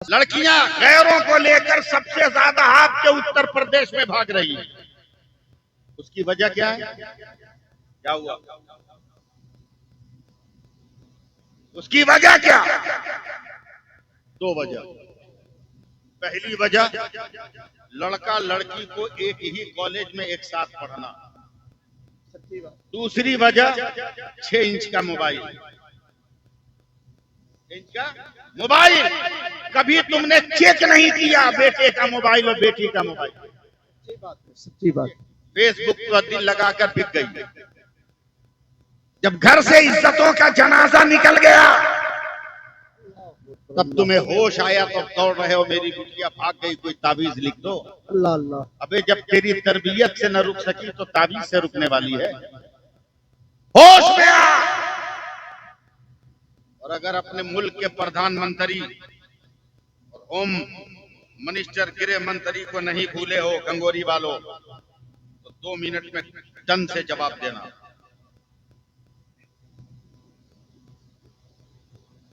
लड़कियां गैरों को लेकर सबसे ज्यादा आपके उत्तर प्रदेश में भाग रही है। उसकी वजह क्या है? क्या हुआ? उसकी वजह क्या? दो वजह। पहली वजह, लड़का लड़की को एक ही कॉलेज में एक साथ पढ़ना। दूसरी वजह, 6 इंच का मोबाइल। मोबाइल कभी तुमने चेक नहीं किया, बेटे का मोबाइल और बेटी का मोबाइल। सच्ची बात। फेसबुक पर दिल लगाकर बिक गई। जब घर से इज्जतों का जनाजा निकल गया, तब तुम्हें होश आया तो दौड़ रहे हो, मेरी बिटिया भाग गई, कोई ताबीज लिख दो। अल्लाह अल्लाह। अबे जब तेरी तरबियत से न रुक सकी तो ताबीज से रुकने वाली है। होश में आ। और अगर अपने मुल्क के प्रधानमंत्री और होम मिनिस्टर, गृह मंत्री को नहीं भूले हो गंगोरी वालों, तो 2 मिनट में दम से जवाब देना।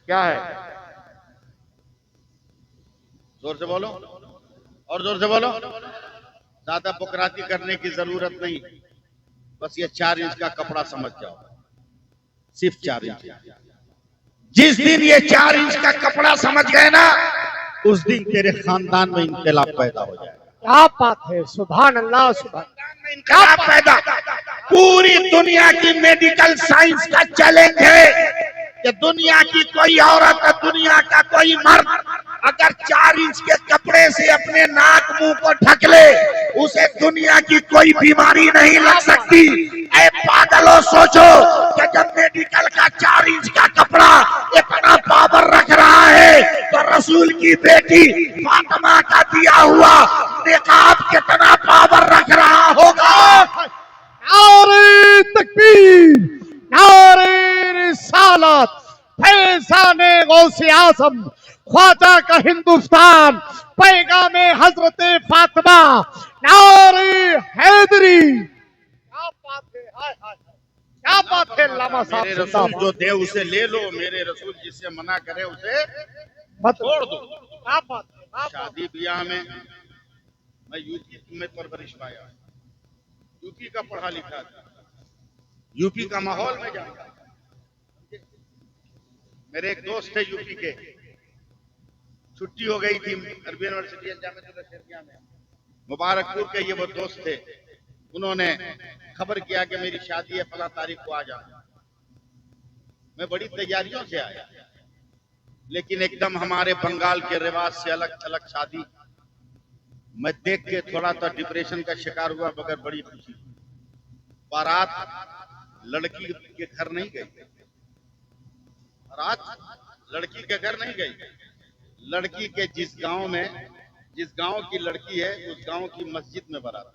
क्या है? जोर से बोलो, और जोर से बोलो। ज्यादा बुकराती करने की जरूरत नहीं, बस ये 4 इंच का कपड़ा समझ जाओ, सिर्फ 4 इंच। जिस दिन ये 4 इंच का कपड़ा समझ गए ना, उस दिन तेरे खानदान में इंकलाब पैदा हो जाएगा। क्या बात है, सुभान अल्लाह सुभान। इंकलाब पैदा। पूरी दुनिया की मेडिकल साइंस का चैलेंज है कि दुनिया की कोई औरत, दुनिया का कोई मर्द अगर 4 इंच के कपड़े से अपने नाक मुंह को ढक ले, उसे दुनिया की कोई बीमारी नहीं लग सकती। ऐ पागलों, सोचो कि जब मेडिकल का 4 इंच का कपड़ा इतना पावर रख रहा है, तो रसूल की बेटी फातिमा का दिया हुआ निकाब कितना पावर रख रहा होगा। नारे तकबीर, नारे रिसालत, फैज़ाने गौसे आज़म, ख्वाजा का हिंदुस्तान, पैगामे हजरत फातिमा, नारे हैदरी। क्या बात है, हाय हाय, क्या बात है लामा साहब। मेरे रसूल जो दे उसे ले लो, मेरे रसूल जिससे मना करे उसे मत छोड़ दो। क्या बात है। शादी ब्याह में मैं यूपी में परवरिश पाया, यूपी का पढ़ा लिखा था, यूपी का माहौल में जाता। मेरे एक दोस्त थे यूपी के, छुट्टी हो गई थी अरबी यूनिवर्सिटी जामिया में, मुबारकपुर के ये वो दोस्त थे। उन्होंने खबर किया कि मेरी शादी है फला तारीख को आ जाना। मैं बड़ी तैयारियों से आया, लेकिन एकदम हमारे बंगाल के रिवाज से अलग अलग शादी। मैं देख के थोड़ा सा डिप्रेशन का शिकार हुआ, मगर बड़ी खुशी। बारात लड़की के घर नहीं गई, बारात लड़की के घर नहीं गई। लड़की के जिस गांव की लड़की है, उस गांव की मस्जिद में बारात।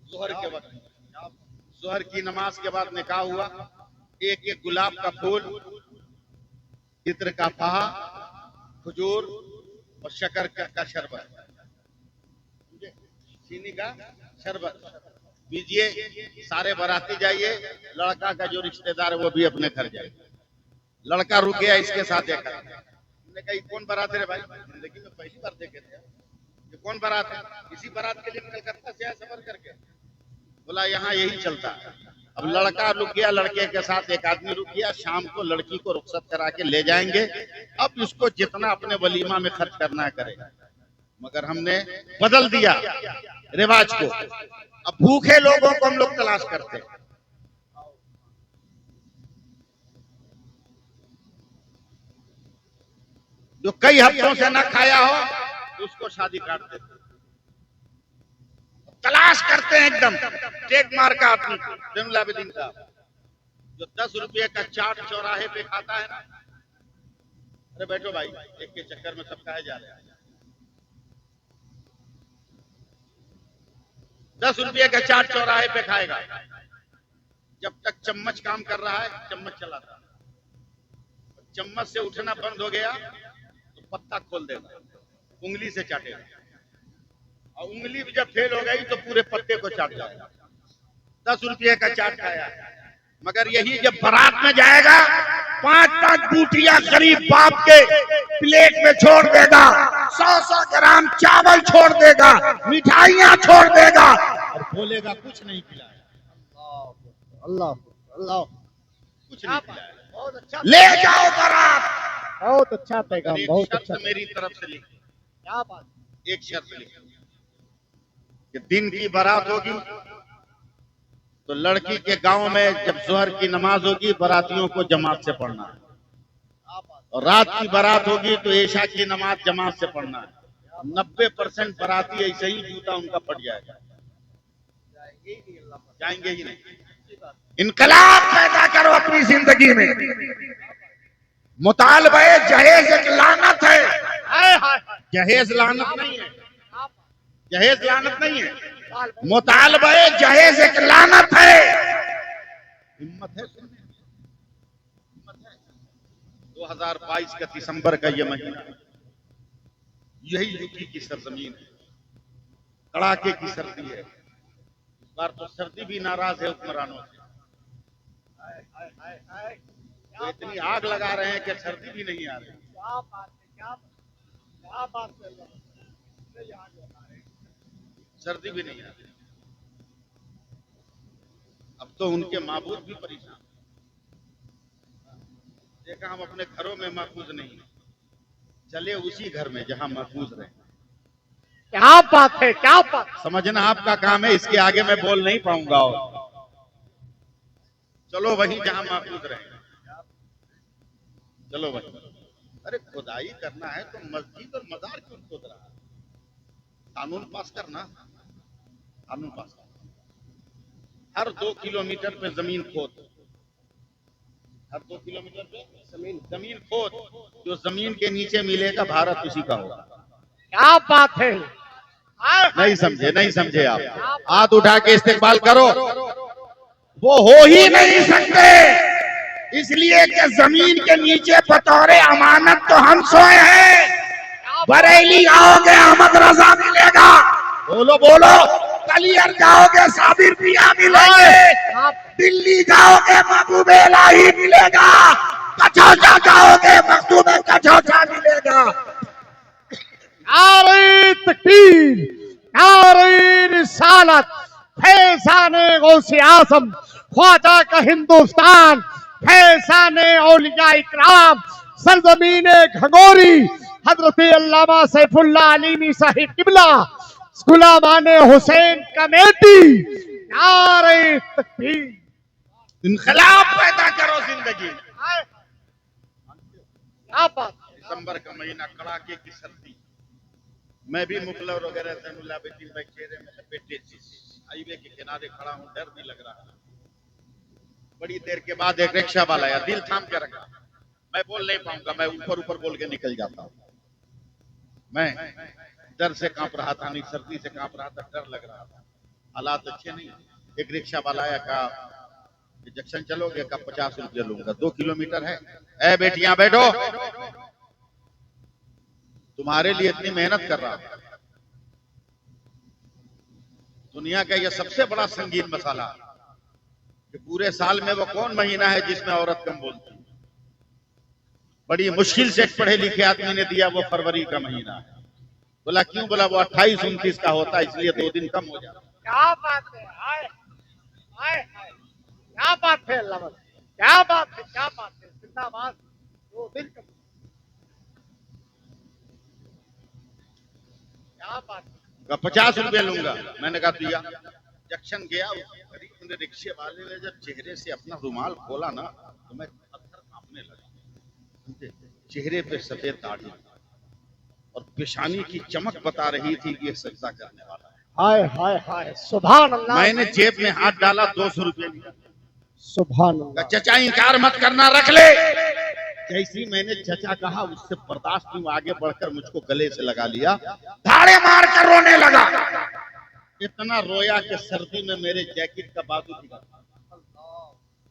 जोहर के वक्त, जोहर की नमाज के बाद निकाह हुआ। एक एक गुलाब का फूल, इत्र का फाहा, खजूर और शक्कर का शरबत, चीनी का शरबत दीजिए। सारे बाराती जाइए, लड़का का जो रिश्तेदार है वो भी अपने घर जाए। लड़का रुक गया इसके साथ देखा। हमने कहा कौन बारात है रे भाई? जिंदगी में पहली बार देखे थे। ये कौन बारात है? इसी बारात के लिए कलकत्ता से आया सफर करके। बोला यहाँ यही चलता है। अब लड़का रुक गया, लड़के के साथ एक आदमी रुक गया। शाम को लड़की को रुखसत करा के ले जाएंगे। अब इसको जितना अपने वलीमा में खर्च करना करेगा। मगर हमने बदल दिया रिवाज को। अब भूखे लोगों को हम लोग तलाश करते हैं। जो कई हफ्तों से ना खाया हो, उसको शादी काट देते, तलाश करते हैं एकदम टेक मार का आदमी को। जमलाबद्दीन का जो 10 रुपये का चाट चौराहे पे खाता है ना। अरे बैठो भाई, एक के चक्कर में सब खाए जा रहे हैं। 10 रुपये का चाट चौराहे पे खाएगा। जब तक चम्मच काम कर रहा है, चम्मच चलाता है। चम्मच से उठना बंद हो गया तो पत्ता खोल देगा, उंगली से चाटेगा। और उंगली भी जब फेल हो गई तो पूरे पत्ते को चाट जाएगा। 10 रुपये का चाट खाया। मगर यही जब बारात में जाएगा 5-5 बूटियां गरीब बाप के प्लेट में छोड़ देगा, 100-100 ग्राम चावल छोड़ देगा, मिठाइयां छोड़ देगा और बोलेगा कुछ नहीं खिलाया, अल्लाह अल्लाह, कुछ नहीं खिलाया। बहुत अच्छा, ले जाओ बारात। बहुत अच्छा पैगाम, एक बहुत शर्त अच्छा। मेरी तरफ से लिखी, क्या बात, एक शर्त लिखी कि दिन की बारात होगी तो लड़की के गांव में जब जोहर की नमाज होगी बारातियों को जमात से पढ़ना है, और रात की बारात होगी तो ईशा की नमाज जमात से पढ़ना है। 90% बाराती ऐसे ही जूता उनका फट जाएगा, जाएंगे ही नहीं। इनकलाब पैदा करो अपनी जिंदगी में। मुतालबा जहेज एक लानत है। हाय हाय हाय, जहेज लानत नहीं है, जहेज लानत नहीं है, मुतालबा जहेज एक लानत है। हिम्मत है, हिम्मत है। 2022 का दिसंबर का ये महीना, यही यूपी की सरजमीन है, कड़ाके की सर्दी है। इस बार तो सर्दी भी नाराज है हुक्मरानों से, तो इतनी आग लगा रहे हैं कि सर्दी भी नहीं आ रही। क्या बात है, क्या बात है, सर्दी भी नहीं आ रही। अब तो उनके माबूद भी परेशान, देखा हम अपने घरों में महफूज नहीं, चले उसी घर में जहां महफूज रहे। क्या बात है, क्या बात, समझना आपका काम है, इसके आगे मैं बोल नहीं पाऊंगा। और चलो वहीं जहां महफूज रहे, चलो वहीं। अरे खुदाई करना है तो मस्जिद और मजार क्यों खोद रहा है? कानून पास करना, कानून पास करना। हर 2 किलोमीटर पे जमीन खोद, हर 2 किलोमीटर पे जमीन खोद, जो जमीन के नीचे मिलेगा भारत उसी का होगा। क्या बात है। हाय, नहीं समझे, नहीं समझे आप? हाथ उठा के इस्तेमाल करो। वो हो ही नहीं सकते, इसलिए कि जमीन के नीचे बतौरे अमानत तो हम सोए हैं। बरेली आओगे अहमद रजा मिलेगा, बोलो बोलो। कलियर जाओगे साबिर पिया मिलेंगे, दिल्ली जाओगे महबूब इलाही मिलेगा, कचौचा जाओगे मखदूम कचौचा मिलेगा। नारे तकबीर, नारे रिसालत, फैज़ाने गौसे आज़म, ख्वाजा का हिंदुस्तान, फैज़ाने औलिया इकराम, सरजमीने घगोरी, हजरत अल्लामा सैफुल्लाह अलीमी साहिब किबला, गुलामाने हुसैन कमेटी। नारे तकबीर, इनकलाब पैदा करो जिंदगी। क्या बात, दिसंबर का महीना, कड़ाके की सर्दी, मैं भी मुखलर वगैरह से मुलाबिन भाई चेहरे में लपेटे हाईवे के किनारे खड़ा हूं, डर भी लग रहा है। बड़ी देर के बाद एक रिक्शा वाला आया, दिल थाम के रखा। मैं बोल नहीं पाऊंगा, मैं ऊपर ऊपर बोल के निकल जाता हूं। मैं डर से कांप रहा था, नहीं सर्दी से कांप रहा था, डर लग रहा था, हालात अच्छे नहीं। एक रिक्शा वाला आया, कहा जंक्शन चलोगे? का 50 रुपये लूंगा, 2 किलोमीटर है। ए बेटियां बैठो, तुम्हारे लिए इतनी मेहनत कर रहा हूं। दुनिया का यह सबसे बड़ा संगीन मसाला कि पूरे साल में वो कौन महीना है जिसमें औरत कम बोलती है। बड़ी मुश्किल से पढ़े लिखे आदमी ने दिया, वो फरवरी का महीना है। बोला क्यों? बोला वो 28-29 का होता है, इसलिए 2 दिन कम हो जाता। क्या बात है। हाय हाय हाय, क्या बात है अल्लाह, क्या बात है, क्या बात है, जिंदाबाद। 2 दिन का, क्या बात है। का 50 रुपये लूंगा। मैंने कहा दिया। जंक्शन गया, उस रिक्शे वाले ने जब चेहरे से अपना रुमाल खोला ना, तो मैं पत्थर कांपने लगा। चेहरे पे सफेद दाढ़ी और पेशानी की चमक बता रही थी कि ये सजदा करने वाला है। हाय हाय हाय, सुभान अल्लाह। मैंने जेब में हाथ डाला, 200 रुपये निकाले। सुभान अल्लाह। चचा इनकार मत करना, रख ले। जैसी मैंने चचा कहा, उससे बर्दाश्त नहीं, आगे बढ़कर मुझको गले से लगा लिया, धाड़े मार कर रोने लगा। इतना रोया कि सर्दी में मेरे जैकेट का बाजू दिखा।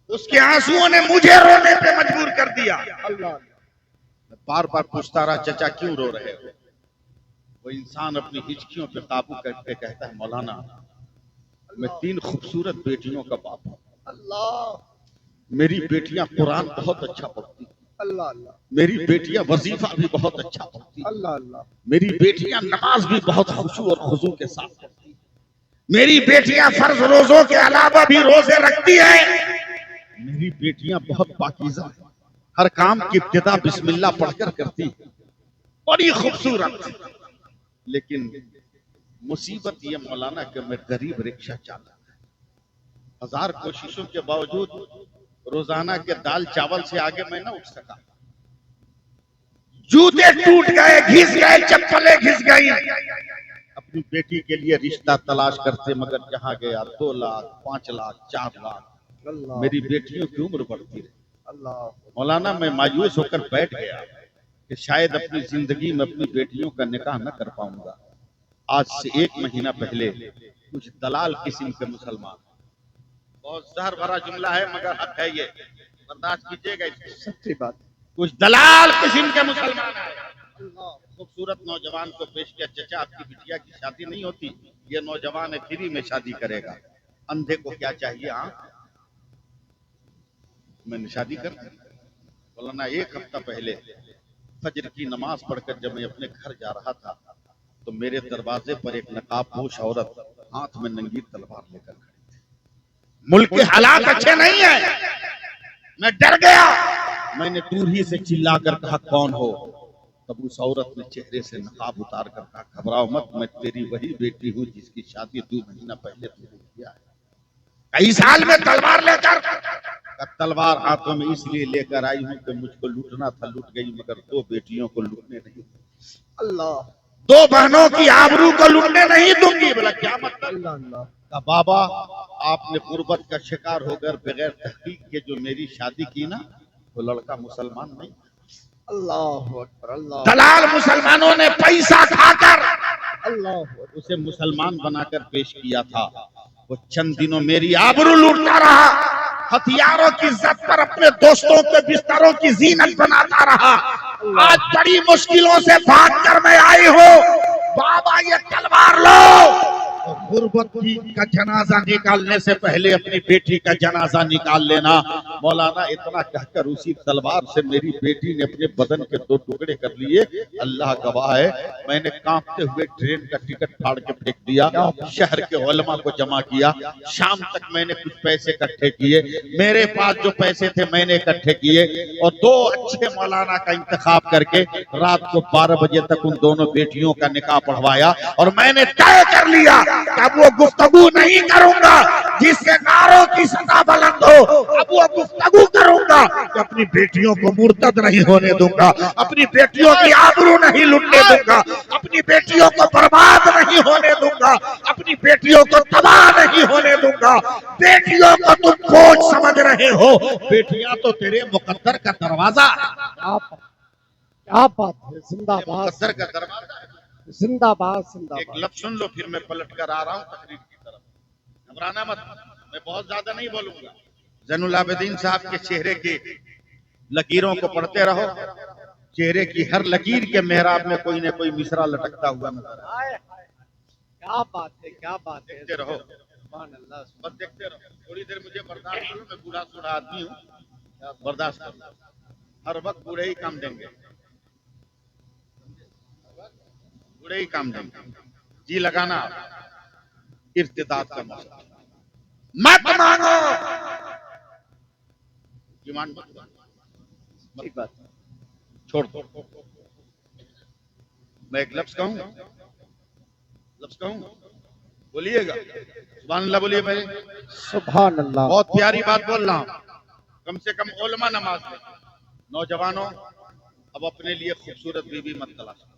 उसके आंसुओं ने मुझे रोने पे मजबूर कर दिया। अल्लाह, बार बार पूछता रहा, चचा क्यों रो रहे हो? वो इंसान अपनी हिचकियों पे काबू करके कहता है, मौलाना मैं 3 खूबसूरत बेटियों का बाप हूं। अल्लाह, मेरी बेटियां कुरान बहुत अच्छा पढ़ती, अल्लाह अल्लाह मेरी बेटियां वजीफा भी बहुत अच्छा पढ़ती, अल्लाह अल्लाह मेरी बेटियां नमाज भी बहुत खुशू और खुजू के साथ पढ़ती, मेरी बेटियां फर्ज रोजों के अलावा भी रोजे रखती है, मेरी बेटियां बहुत पाकीज़ा हैं, हर काम की इब्तिदा बिस्मिल्लाह पढ़कर करती, बड़ी खूबसूरत। लेकिन मुसीबत ये मौलाना कि मैं गरीब रिक्शा चालक, 1000 कोशिशों के बावजूद रोजाना के दाल चावल से आगे मैं ना उठ सका, जूते टूट गए, घिस गए, चप्पलें घिस गई। अपनी बेटी के लिए रिश्ता तलाश करते, मगर जहां गया 2 लाख 5 लाख 4 लाख, अल्लाह मेरी बेटियों की उम्र बढ़ती रही। अल्लाह मौलाना मैं मायूस होकर बैठ गया कि शायद अपनी जिंदगी में अपनी बेटियों का निकाह न कर पाऊंगा। आज से 1 महीना पहले कुछ दलाल किस्म के मुसलमान, बहुत जहर भरा जुमला है मगर हक है, ये बर्दाश्त कीजिएगा इसको, सच्ची बात कुछ दलाल किस्म के मुसलमान है, अल्लाह खूबसूरत नौजवान को पेश किया, चचा आपकी बिटिया की शादी नहीं होती, ये नौजवान है फ्री में शादी करेगा, अंधे को क्या चाहिए। हाँ मैंने शादी कर दी। बोला ना, 1 हफ्ता पहले फजर की नमाज पढ़कर जब मैं अपने घर जा रहा था तो मेरे दरवाजे पर एक नकाबपोश औरत हाथ में नंगी तलवार लेकर खड़ी थी। मुल्क के हालात अच्छे नहीं है, मैं डर गया। मैंने दूर ही से चिल्लाकर कहा कौन हो, तब उस औरत ने चेहरे से नकाब उतार कर कहा घबराओ मत, मैं तेरी वही बेटी हूँ जिसकी शादी 2 महीना पहले तूने किया है। कई साल में तलवार लेकर तलवार हाथों में इसलिए लेकर आई हूँ कि मुझको लूटना था, लूट गई, मगर 2 बेटियों को लूटने नहीं। अल्लाह 2 बहनों की आबरू को लूटने नहीं दूंगी। बोला क्या मतलब। अल्लाह अल्लाह का बाबा आपने गुर्बत का शिकार होकर बगैर तहकीक के जो मेरी शादी की ना, वो लड़का मुसलमान नहीं। अल्लाह अकबर अल्लाह दलाल मुसलमानों ने पैसा खाकर अल्लाह उसे मुसलमान बनाकर पेश किया था। वो चंद दिनों मेरी आबरू लूटता रहा, हथियारों की इज्जत पर अपने दोस्तों के बिस्तरों की जीनत बनाता रहा। आज बड़ी मुश्किलों से भाग कर मैं आई हूँ, बाबा ये तलवार लो। और गुर्बत का जनाजा निकालने से पहले अपनी बेटी का जनाजा निकाल लेना। मौलाना इतना कहकर उसी तलवार से मेरी बेटी ने अपने बदन के 2 टुकड़े कर लिए। अल्लाह गवाह है, मैंने कांपते हुए ट्रेन का टिकट फाड़ के फेंक दिया, शहर के उलमा को जमा किया, शाम तक मैंने कुछ पैसे इकट्ठे किए, मेरे पास जो पैसे थे मैंने इकट्ठे किए और 2 अच्छे मौलाना का इंतखाब करके रात को 12 बजे तक उन दोनों बेटियों का निकाह पढ़वाया। और मैंने तय कर लिया कि अब वो गुफ्तगू नहीं करूंगा जिसके नारों की सदा बुलंद हो। अब वो गुफ्तगू करूंगा कि अपनी बेटियों को मुर्तद नहीं होने दूंगा, अपनी बेटियों की आबरू नहीं लुटने दूंगा, अपनी बेटियों को बर्बाद नहीं होने दूंगा, अपनी बेटियों को तबाह नहीं होने दूंगा। बेटियों को तुम खोज समझ रहे हो, बेटियां तो तेरे मुकद्दर का दरवाजा, क्या बात है, जिंदाबाद मुकद्दर का दरवाजा। जिंदाबाद एक जिंदाबाद लफ्ज सुन लो फिर मैं पलट कर आ रहा हूँ तकरीर की तरफ, घबराना मत, मैं बहुत ज्यादा नहीं बोलूंगा। जैनुल आबिदीन साहब के चेहरे की लकीरों को पढ़ते रहो, चेहरे की हर लकीर के मेहराब में कोई न कोई मिसरा लटकता हुआ नजर आए। हाय हाय क्या बात है, क्या बात है। देखते रहो, सुभान अल्लाह बस देखते रहो, थोड़ी देर मुझे बर्दाश्त करो, मैं बूढ़ा सूढ़ा आदमी हूँ, बर्दाश्त करो, हर वक्त बूढ़े ही काम देंगे, बूढ़े ही काम देंगे, जी लगाना इर्तिदाद का मसला, मत मांगो। डिमांड सच्ची बात है। छोड़ दो। मैं एक लफ्ज कहूं, बोलिएगा, सुभान अल्लाह बोलिए पहले। सुभान अल्लाह बहुत प्यारी बात बोल रहा हूं, कम से कम उलमा नमाज में। नौजवानों, अब अपने लिए खूबसूरत बीवी मत तलाश करो,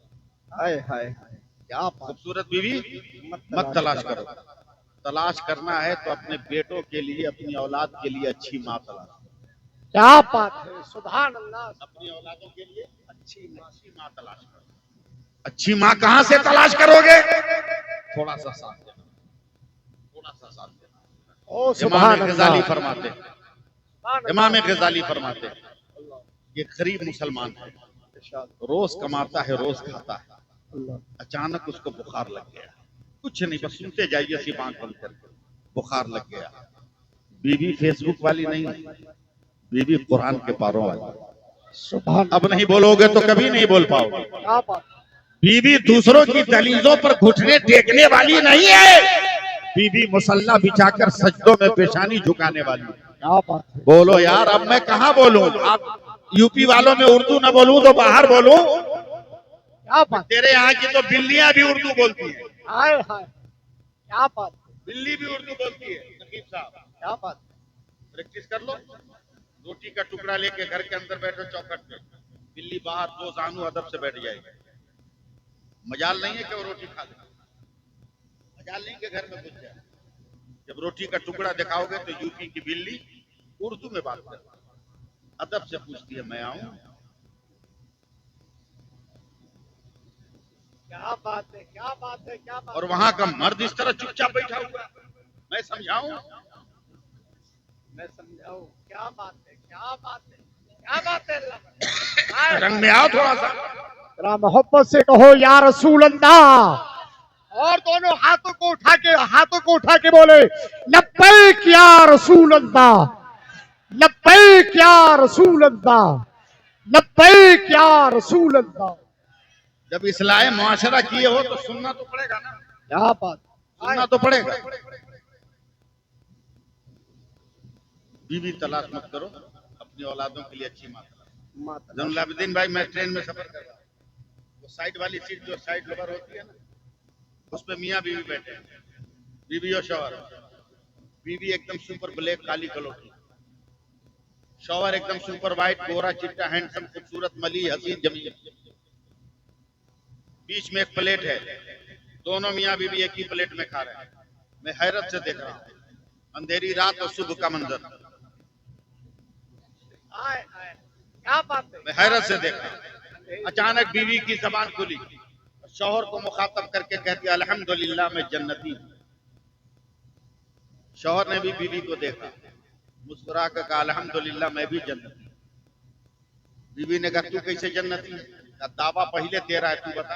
हाय हाय हाय क्या बात, खूबसूरत बीवी मत तलाश करो। तलाश करना है तो अपने बेटों के लिए, अपनी औलाद के लिए अच्छी माँ तलाश करो, क्या बात है। सुभान अल्लाह अपनी औलादों के लिए अच्छी माँ तलाश करो। अच्छी माँ कहां से तलाश करोगे? थोड़ा सा साथ देना, थोड़ा सा साथ देना। ओ इमाम सुभान गजाली अल्लाह फरमाते, सुभान इमाम गजाली फरमाते, ये गरीब मुसलमान है, अल्लाह रोज कमाता है रोज खाता है, अल्लाह अचानक उसको बुखार लग गया, कुछ नहीं बस सुनते जाइए सिर्फ आंख बंद करके, बुखार लग गया। बीवी फेसबुक वाली नहीं, बीवी कुरान के पारों वाली। सुभान अब नहीं बोलोगे तो कभी नहीं बोल पाओगे। क्या बात बीवी दूसरों की दलीलों पर घुटने टेकने वाली नहीं है, बीवी मुसल्ला बिछाकर सजदों में पेशानी झुकाने वाली है। क्या बात है बोलो यार, अब मैं कहाँ बोलूं? आप यूपी वालों में उर्दू ना बोलूं तो बाहर बोलूं? क्या बात तेरे यहाँ की तो बिल्लियां भी उर्दू बोलती है। हाय हाय क्या बात बिल्ली भी उर्दू बोलती है। नकीब साहब, क्या बात प्रैक्टिस कर लो। रोटी का टुकड़ा लेके घर के अंदर बैठो चौखट पे, बिल्ली बाहर दो जानू अदब से बैठ जाएगी। मजाल नहीं है कि वो रोटी खा ले, मजाल नहीं कि घर में घुस जाए। जब रोटी का टुकड़ा दिखाओगे तो यूपी की बिल्ली उर्दू में बात करती है, अदब से पूछती है मैं आऊं। क्या बात है क्या बात है क्या बात और वहां का मर्द इस तरह चुपचाप बैठा हुआ है। मैं समझाऊं? मैं समझाऊं क्या बात है क्या बात है क्या बात है अल्लाह रंग में आओ थोड़ा सा। जरा मोहब्बत से कहो या रसूल अल्लाह और दोनों हाथों को उठा के बोले लब्बैक या रसूल अल्लाह लब्बैक या रसूल अल्लाह लब्बैक या रसूल अल्लाह। जब इस्लाह मुआशरा किए हो तो सुनना तो पड़ेगा ना, क्या बात सुनना तो पड़ेगा। बीवी तलाश मत करो, अपनी औलादों के लिए अच्छी माता। जनुलाब्दीन भाई, मैं ट्रेन में सफर कर रहा हूँ, वो साइड वाली सीट जो साइड कवर होती है ना, उस पे मियाँ बीवी बैठे हैं, बीवी और शौहर। बीवी एकदम सुपर ब्लैक काली कलोटी, शौहर एकदम सुपर वाइट गोरा चिट्टा हैंडसम खूबसूरत मली हसीन जमीन। बीच में एक प्लेट है, दोनों मियाँ बीवी एक ही प्लेट में खा रहे हैं। मैं हैरत से देख रहा हूँ, अंधेरी रात और सुबह का मंजर, क्या बात है मैं हैरत से देख रहा हूँ। अचानक बीवी की जबान खुली, शौहर को मुखातब करके कहती अल्हम्दुलिल्लाह मैं जन्नती हूँ। शौहर ने भी बीवी को देखा, मुस्कुरा कर कहा अल्हम्दुलिल्लाह मैं भी जन्नती। बीवी ने कहा तू कैसे जन्नती है? दावा पहले तेरा है, तू बता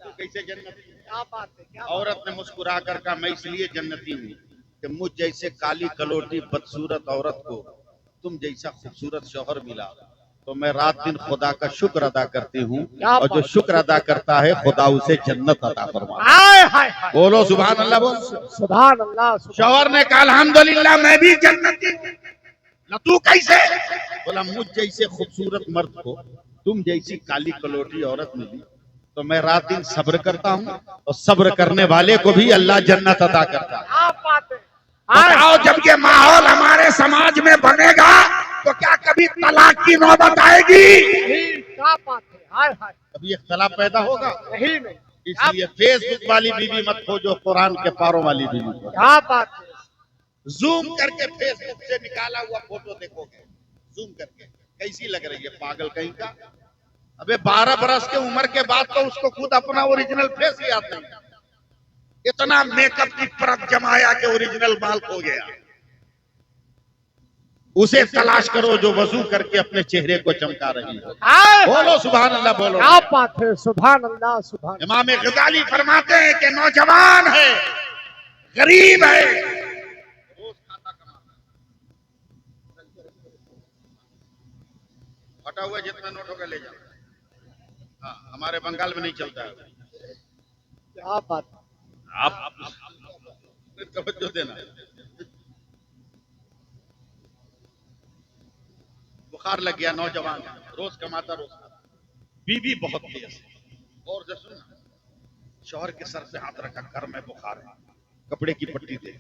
तू कैसे जन्नती है? क्या बात है क्या औरत ने मुस्कुरा कर कहा मैं इसलिए जन्नती हूँ कि मुझ जैसे काली कलोटी बदसूरत औरत को तुम जैसा खूबसूरत शौहर मिला, तो मैं रात दिन खुदा का शुक्र अदा करती हूँ, और जो शुक्र अदा करता है खुदा उसे जन्नत अता फरमाता है। बोलो सुभान अल्लाह। बोल सुभान अल्लाह शौहर ने कहा अल्हम्दुलिल्लाह मैं भी जन्नती हूँ। ना तू कैसे? बोला मुझ जैसे खूबसूरत मर्द को तुम जैसी काली कलोटी औरत मिली, तो मैं रात दिन सब्र करता हूँ, और सब्र करने वाले को भी अल्लाह जन्नत अता करता है। क्या बात है बताओ, जब ये माहौल हमारे समाज में बनेगा तो क्या कभी तलाक की नौबत आएगी? क्या बात है हाय हाय अभी इख्तलाफ पैदा होगा, नहीं नहीं इसलिए फेसबुक वाली बीवी मत खोजो, कुरान के पारों वाली बीवी खोजो। क्या बात है जूम करके फेसबुक से निकाला हुआ फोटो देखोगे, जूम करके कैसी लग रही है पागल कहीं का। अबे 12 बरस के उम्र के बाद तो उसको खुद अपना ओरिजिनल फेस याद नहीं, इतना मेकअप की परत जमाया कि ओरिजिनल माल खो गया। उसे तलाश करो जो वजू करके अपने चेहरे को चमका रही है। हाय बोलो सुभान अल्लाह। बोलो क्या बात है सुभान अल्लाह सुभान इमाम गजाली फरमाते हैं कि नौजवान है, गरीब है, फटा हुआ जितना नोट होगा ले जाओ। हाँ, हमारे बंगाल में नहीं चलता है। क्या बात आप तवज्जो देना। बुखार लग गया, नौजवान रोज कमाता रोज खाता। बीवी बहुत तेज है, और जो सुन शौहर के सर से हाथ रखा, कर में बुखार है, कपड़े की पट्टी दे,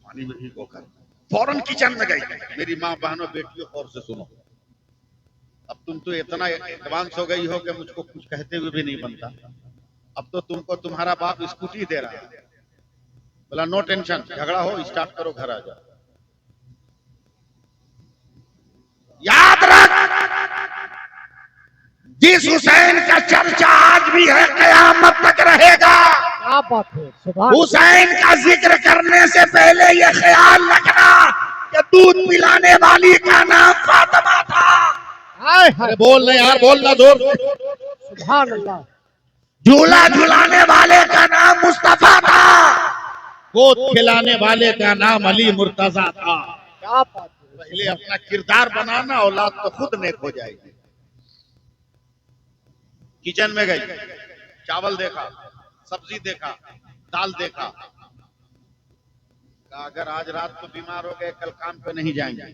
पानी में भिगो कर फौरन किचन में गई। मेरी माँ बहनों बेटियों और से सुनो, अब तुम तो इतना एडवांस हो गई हो कि मुझको कुछ कहते हुए भी नहीं बनता। अब तो तुमको तुम्हारा बाप स्कूटी दे रहा है, बोला नो टेंशन, झगड़ा हो स्टार्ट करो, घर आ जाओ। याद रख, जिस हुसैन का चर्चा आज भी है कयामत तक रहेगा, क्या बात है सुभान हुसैन का जिक्र करने से पहले ये ख्याल रखना कि दूध पिलाने वाली का नाम फातिमा था। हाय हाय बोलना यार, बोलना जोर से। सुभान अल्लाह झूला झुलाने वाले का नाम मुस्तफा था, गोद खिलाने वाले का नाम अली मुर्तजा था। क्या बात है पहले अपना किरदार बनाना, औलाद तो खुद नेक हो जाएगी। किचन में गई, चावल देखा, सब्जी देखा, दाल देखा, कहा अगर आज रात को बीमार हो गए कल काम पे नहीं जाएंगे,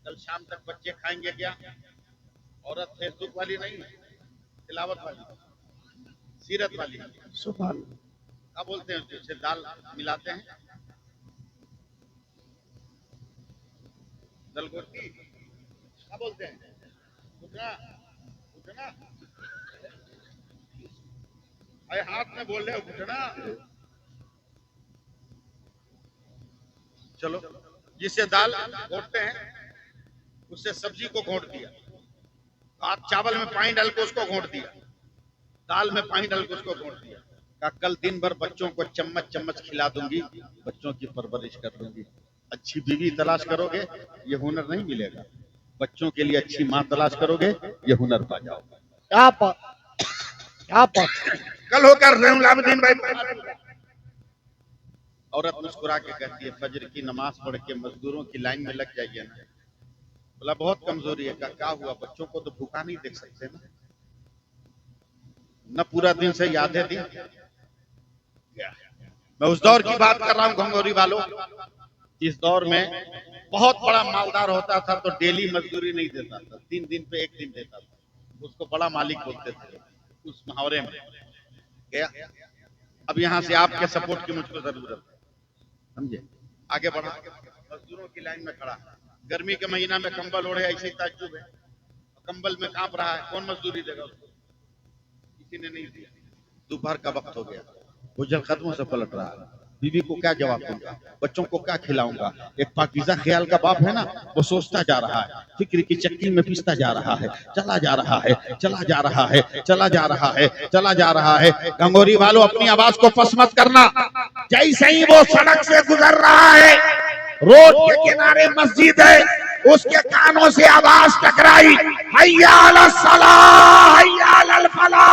कल शाम तक बच्चे खाएंगे क्या? औरत फेसबुक वाली नहीं, तिलावत वाली, सीरत वाली। सुभान क्या बोलते हैं उसे, दाल मिलाते हैं, दलगोटी, क्या बोलते हैं, उठना उठना, अरे हाथ में बोल रहे हो उठना। चलो, जिससे दाल घोटते हैं उससे सब्जी को घोट दिया, आज चावल में पानी डाल के उसको घोट दिया, दाल में पानी डाल के उसको घोट दिया। कहा कल दिन भर बच्चों को चम्मच चम्मच खिला दूंगी, बच्चों की परवरिश कर दूंगी। अच्छी बीवी तलाश करोगे ये हुनर नहीं मिलेगा, बच्चों के लिए अच्छी माँ तलाश करोगे ये हुनर पा जाओगे। क्या बात, क्या बात। कल होकर जैनुलाब्दीन भाई, औरत मुस्कुरा के कहती है फजर की नमाज पढ़ के मजदूरों की लाइन में लग जाइए ना। बोला बहुत कमजोरी है। कहा क्या हुआ, बच्चों को तो भूखा नहीं देख सकते ना, न पूरा दिन से यादें दी। मैं उस दौर की बात कर रहा हूँ घंगोरी वालों, इस दौर में बहुत बड़ा मालदार होता था तो डेली मजदूरी नहीं देता था, 3 दिन पे 1 दिन देता था, उसको बड़ा मालिक बोलते थे। उस मुहावरे में गया। अब यहाँ से आपके सपोर्ट की मुझको जरूरत है, समझे? आगे बढ़ा, मजदूरों की लाइन में खड़ा, गर्मी के महीना में कंबल ओढ़े ऐसे ही ताज्जुब है, कंबल में कांप रहा है, कौन मजदूरी देगा उसको? किसी ने नहीं दिया। दोपहर का वक्त हो गया, भुजल कदमों से पलट रहा है, बीवी को क्या जवाब दूंगा, बच्चों को क्या खिलाऊंगा? एक पाकीज़ा ख्याल का बाप है ना, वो सोचता जा रहा है, फिक्र की चक्की में पीसता जा रहा है, चला जा रहा है, चला जा रहा है, चला जा रहा है, चला जा रहा है। गंगोरी वालों अपनी आवाज को फस मत करना। जैसे ही वो सड़क से गुजर रहा है, रोड के किनारे मस्जिद है, उसके कानों से आवाज टकराई, हैया अलस सलाह, हैया अलल फलाह।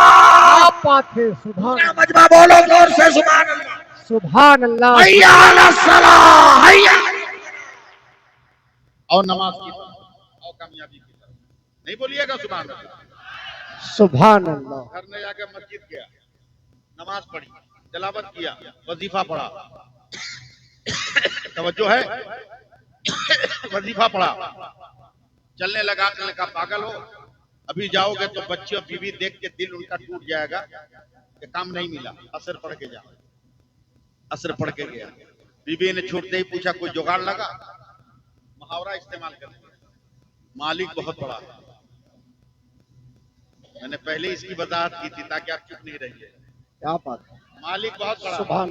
क्या बात है, सुभान पूरा मजमा बोलो जोर से सुभान अल्लाह, सुभान अल्लाह। हैया अलस सलाह, हैया। और नमाज की तरफ और कामयाबी की तरफ नहीं बोलिएगा सुभान अल्लाह। सुभान अल्लाह। घर में जाकर मस्जिद गया, नमाज पढ़ी, तिलावत किया, वजीफा पढ़ा, तवज्जो है, वजीफा पढ़ा, चलने लगा। चलने का पागल हो, अभी जाओगे तो बच्चे और बीवी देख के दिल उनका टूट जाएगा कि काम नहीं मिला, असर पढ़ के जाओ। असर पढ़ के गया, बीवी ने छूटते ही पूछा कोई जुगाड़ लगा? मुहावरा इस्तेमाल करते, मालिक बहुत बड़ा है। मैंने पहले इसकी वजाहत की थी ताकि आप चुप नहीं रहिए। क्या बात है, मालिक बहुत बड़ा। सुभान।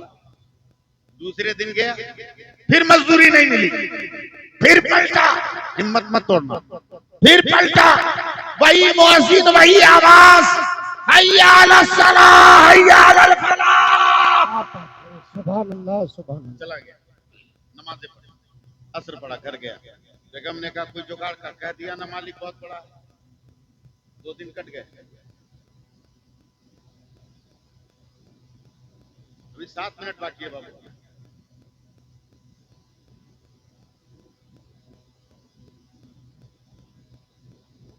दूसरे दिन गया, फिर मजदूरी नहीं मिली, फिर पलटा, हिम्मत मत तोड़ना, फिर पलटा, वही मुअज्जिन, वही आवाज, हैया अलस सलाह, हैया अलल फलाह। सुभान अल्लाह, सुभान अल्लाह। चला गया, नमाज़ें पढ़ी, असर पढ़ा, घर गया। बेगम ने कहा कोई जुगाड़ का, कह दिया ना मालिक बहुत बड़ा है। 2 दिन कट गए, अभी 7 मिनट बाकी है बाबू।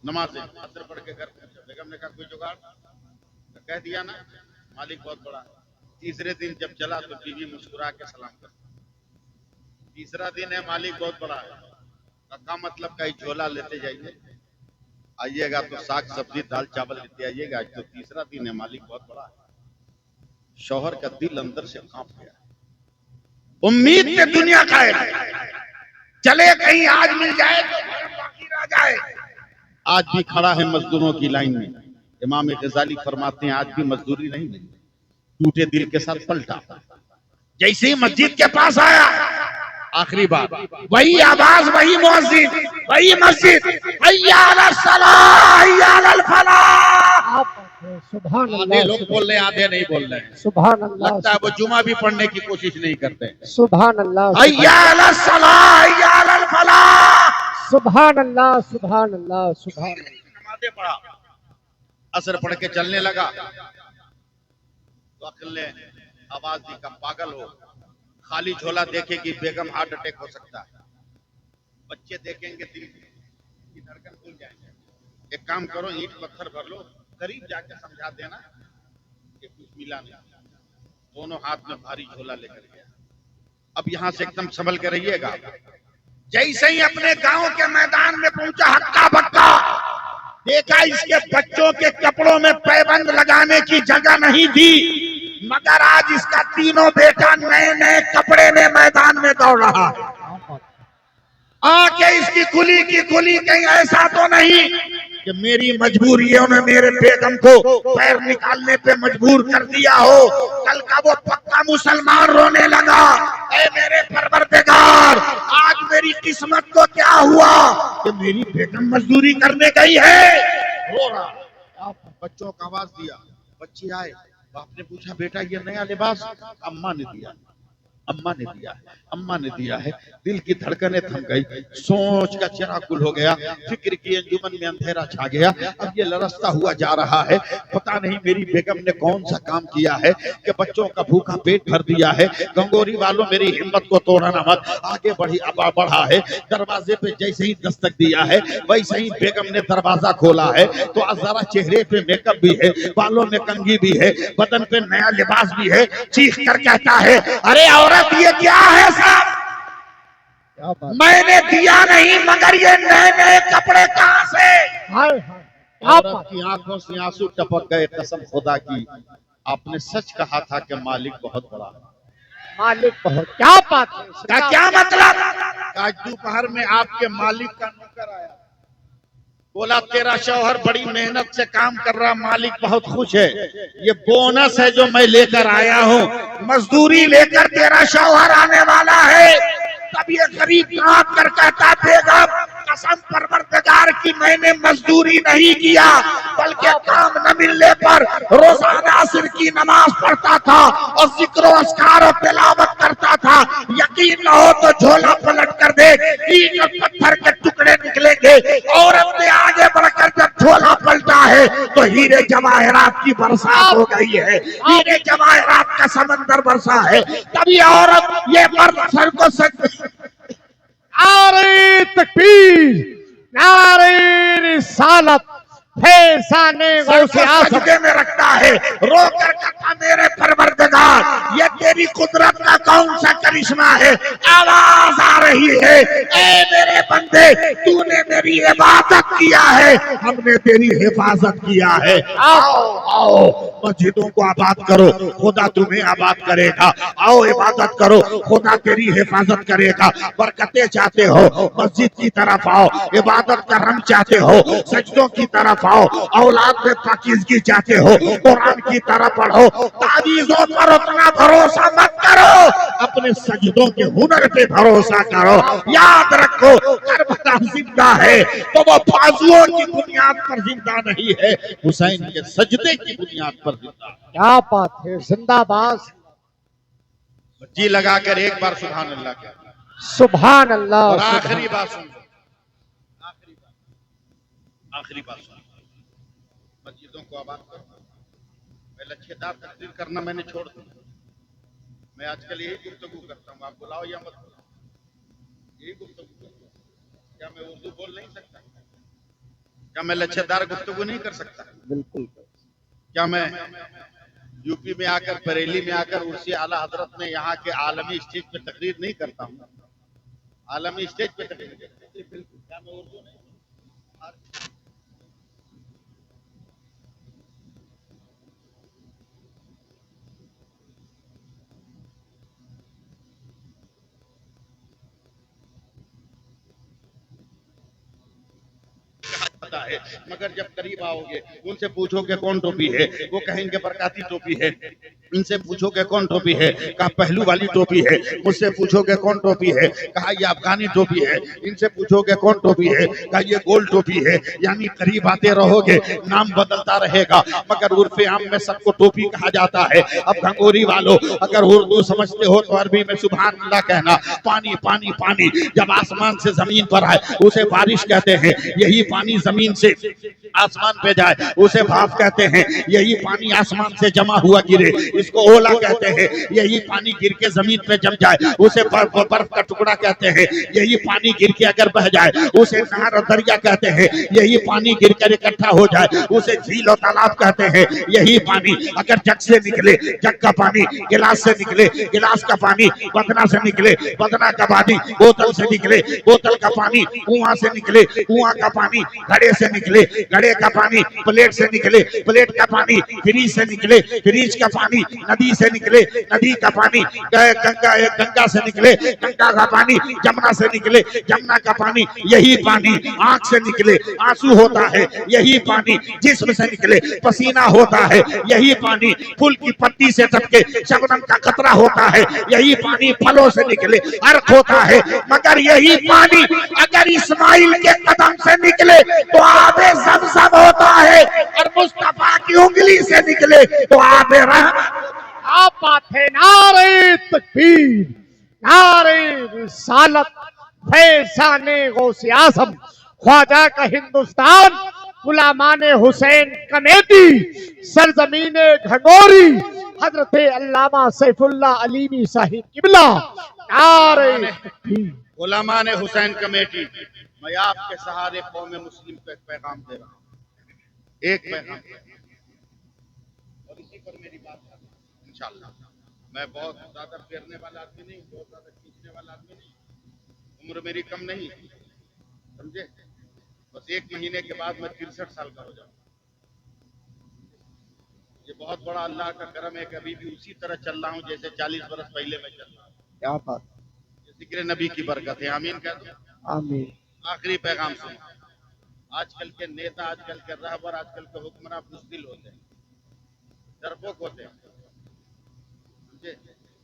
नमाज़ें, असर पढ़ के घर पहुंचा। बेगम ने कहा कोई जुगाड़, तो कह दिया ना मालिक बहुत बड़ा है। तीसरे दिन जब चला तो बीवी मुस्कुरा के सलाम कर, तीसरा दिन है मालिक बहुत बड़ा है, का मतलब कहीं झोला लेते जाइए, आइएगा तो साग सब्जी दाल चावल लेते आइएगा। आज तो तीसरा दिन है, मालिक बहुत बड़ा है। शौहर का दिल अंदर से कांप गया, उम्मीद पे दुनिया का है, चले कहीं आज मिल जाए तो भरम बाकी रह जाए। आज भी खड़ा है मजदूरों की लाइन में। इमाम गजाली फरमाते हैं आज भी मजदूरी नहीं मिली, टूटे दिल के साथ पलटा। जैसे ही मस्जिद के पास आया, आखिरी बात, वही आवाज, वही मुअज्जिन, वही मस्जिद, हैया अलस सलाह, हैया अलल फलाह। सुभान आधे अल्लाह, लोग बोल रहे हैं, आधे नहीं बोल रहे हैं। सुभान अल्लाह, लगता है वो जुमा भी पढ़ने की कोशिश नहीं करते। सुभान अल्लाह, हैया अलस सलाह, हैया अलल फलाह। सुभान अल्लाह, सुभान अल्लाह, सुभान अल्लाह। नमाज़ें पढ़ा, असर पढ़ के चलने लगा तो अक्ल ने आवाज दी का पागल हो, खाली झोला देखेगी बेगम हार्ट अटैक हो सकता है। बच्चे देखेंगे दिल की धड़कन भूल जाएंगे। एक काम करो, ईंट पत्थर भर लो, करीब जाके समझा देना कि कुछ मिला नहीं। दोनों हाथ में भारी झोला लेकर गया। अब यहाँ से एकदम संभल के रहिएगा। जैसे ही अपने गांव के मैदान में पहुंचा, हक्का बक्का देखा इसके बच्चों के कपड़ों में पैबंद लगाने की जगह नहीं थी, मगर आज इसका तीनों बेटा नए नए कपड़े में मैदान में दौड़ रहा है। आंखें इसकी खुली की खुली, कहीं ऐसा तो नहीं कि मेरी मजबूरियों ने मेरे बेगम को पैर निकालने पे मजबूर कर दिया हो। कल का वो पक्का मुसलमान रोने लगा, ऐ मेरे परवरदिगार, आज मेरी किस्मत को क्या हुआ कि मेरी बेगम मजदूरी करने गई है। रो रहा। बच्चों को आवाज दिया, बच्चे आए। बाप ने पूछा, बेटा ये नया लिबास? अम्मा ने दिया, अम्मा ने दिया है, अम्मा ने दिया है। दिल की धड़कनें थम गई, सोच का चेहरा गुल हो गया, फिक्र की अंजुमन में अंधेरा छा गया। अब ये लरसता हुआ जा रहा है, पता नहीं मेरी बेगम ने कौन सा काम किया है कि बच्चों का भूखा पेट भर दिया है। गंगोरी वालों, मेरी हिम्मत को तोड़ना मत, आगे बढ़ा है। दरवाजे पे जैसे ही दस्तक दिया है, वैसे ही बेगम ने दरवाजा खोला है। तो जरा चेहरे पे मेकअप भी है, बालों में कंघी भी है, बदन पे नया लिबास भी है। चीख कर कहता है, अरे औरत, ये क्या है साहब? मैंने दिया नहीं, मगर ये नए नए कपड़े कहां से? औरत की आंखों से आंसू टपक गए। कसम खुदा की, आपने सच कहा था कि मालिक बहुत बड़ा है। मालिक बहुत, क्या बात है? का क्या मतलब? आज दोपहर में आपके मालिक का नौकर आया, बोला तेरा शौहर बड़ी मेहनत से काम कर रहा, मालिक बहुत खुश है, ये बोनस है जो मैं लेकर आया हूँ। मजदूरी लेकर तेरा शौहर आने वाला है। तब ये गरीब कांप कर कहता, बेगम कसम परवरदिगार की, मैंने मजदूरी नहीं किया, बल्कि काम न मिलने पर रोजाना असर की नमाज पढ़ता था और जिक्र अस्कार और तिलावत करता था। यकीन न हो तो झोला पलट कर दे, ईंट और पत्थर के टुकड़े निकलेंगे। औरत ने आगे बढ़कर जब झोला पलटा है तो हीरे जवाहरात की बरसात हो गई है, हीरे जवाहरात का समंदर बरसा है। तभी औरत ये मर्द सर को नारे तकबीर, नारे रिसालत, फैसाने गौसे आज़म सजदे में रखता है, रो कर कहता, मेरे परवरदिगार, ये तेरी कुदरत का कौन सा करिश्मा है? आवाज आ रही है, ए मेरे बंदे, तूने मेरी इबादत किया है, हमने तेरी हिफाजत किया है। आओ आओ, मस्जिदों को आबाद करो, खुदा तुम्हें आबाद करेगा। आओ इबादत करो, खुदा तेरी हिफाजत करेगा। बरकतें चाहते हो, मस्जिद की तरफ आओ। इबादत का रंग चाहते हो, सजदों की तरफ आओ। औलाद में पाकीज़गी चाहते हो, कुरान की तरफ पढ़ो। तावीज़ों पर उतना भरोसा मत करो, अपने सजदों के हुनर पे भरोसा करो। याद रखो, करबला जिंदा है तो वो बाजुओं की बुनियाद पर जिंदा नहीं है, हुसैन के सजदे की बुनियाद पर जिंदा है। क्या बात है, जिंदाबाद। जी लगाकर एक बार सुभान अल्लाह कह। सुभान अल्लाह। और आखिरी बात सुन, आखिरी बात सुन, मस्जिदों को आबाद करना, मैं लच्छेदार तकरीर करना मैंने छोड़ दिया। मैं आजकल यही गुफ्तगू करता हूँ, आप बुलाओ या मत बुलाओ, यही गुफ्तगू करता हूँ। क्या मैं उर्दू बोल नहीं सकता? क्या मैं लच्छेदार गुफ्तगू नहीं कर सकता? बिल्कुल। क्या मैं यूपी में आकर, बरेली में आकर उर्सी आला हजरत में यहाँ के आलमी स्टेज पे तकरीर नहीं करता हूँ? आलमी स्टेज पे तकरीर बिल्कुल। क्या मैं उर्दू नहीं? है, मगर जब करीब आओगे, उनसे पूछोगे कौन टोपी है, वो कहेंगे बरकाती टोपी है। इनसे पूछोगे कौन टोपी है, कहा पहलू वाली टोपी है। मुझसे पूछोगे कौन टोपी है, कहा ये अफगानी टोपी है। इनसे पूछोगे कौन टोपी है, कहा ये गोल टोपी है। यानी करीब आते रहोगे, नाम बदलता रहेगा, मगर उर्फे आम में सबको टोपी कहा जाता है। अब गंगोरी वालों, अगर उर्दू समझते हो तो अरबी में सुभान अल्लाह कहना। पानी पानी पानी जब आसमान से जमीन पर आए उसे बारिश कहते हैं। यही पानी जमीन से आसमान पे जाए उसे भाप कहते हैं। यही पानी आसमान से जमा हुआ गिरे इसको ओला कहते हैं। यही पानी गिर के जमीन पे जम जाए उसे बर्फ का टुकड़ा कहते हैं। यही पानी गिर के अगर बह जाए उसे नहर और दरिया कहते हैं। यही पानी गिर कर इकट्ठा हो जाए उसे झील और तालाब कहते हैं। यही पानी अगर जग से निकले, जग का पानी गिलास से निकले, गिलास का पानी बदना से निकले, बदना का पानी बोतल से निकले, बोतल का पानी कुआं से निकले, कुआं का पानी घड़े से निकले, घड़े का पानी प्लेट से निकले, प्लेट का पानी फ्रिज से निकले, फ्रिज का पानी नदी से निकले, नदी का पानी गंगा से निकले, गंगा का पानी जमुना से निकले, जमुना का पानी यही पानी आंख से निकले आंसू होता है। यही पानी जिस्म से निकले पसीना होता है। यही पानी फूल की पत्ती से टपके शबनम का कतरा होता है। यही पानी फलों से निकले अर्क होता है। मगर यही पानी अगर इस्माइल के कदम से निकले तो आबे ज़मज़म होता है और मुस्तफा की उंगली से निकले तो आबे रहमत। आप बात है। नारे तकबीर, नारे रिसालत, फैज़ाने गौसे आज़म, ख्वाजा का हिंदुस्तान, गुलामाने हुसैन कमेटी, सरजमीने घगोरी, हजरत अल्लामा सैफुल्लाह अलीमी साहिब किबला। नारे तकबीर। गुलामाने हुसैन कमेटी, मैं आपके सहारे कौम मुस्लिम को एक पैगाम दे रहा हूँ, एक पैगाम, और इसी पर मेरी बात है इंशाअल्लाह। मैं बहुत ज्यादा फेरने वाला आदमी नहीं, बहुत ज्यादा खींचने वाला आदमी नहीं, उम्र मेरी कम नहीं, समझे। बस 1 महीने के बाद मैं 63 साल का हो जाऊँ। ये बहुत बड़ा अल्लाह का करम है कि अभी भी उसी तरह चल रहा हूँ जैसे 40 बरस पहले मैं चल रहा हूँ। क्या बात। जिक्र नबी की बरकत है, आमीन कह दो। आमीन। आखिरी पैगाम सुनो। आजकल के नेता, आजकल के रहबर, आजकल के हुक्मरान बुज़दिल होते हैं, डरपोक होते हैं, समझे।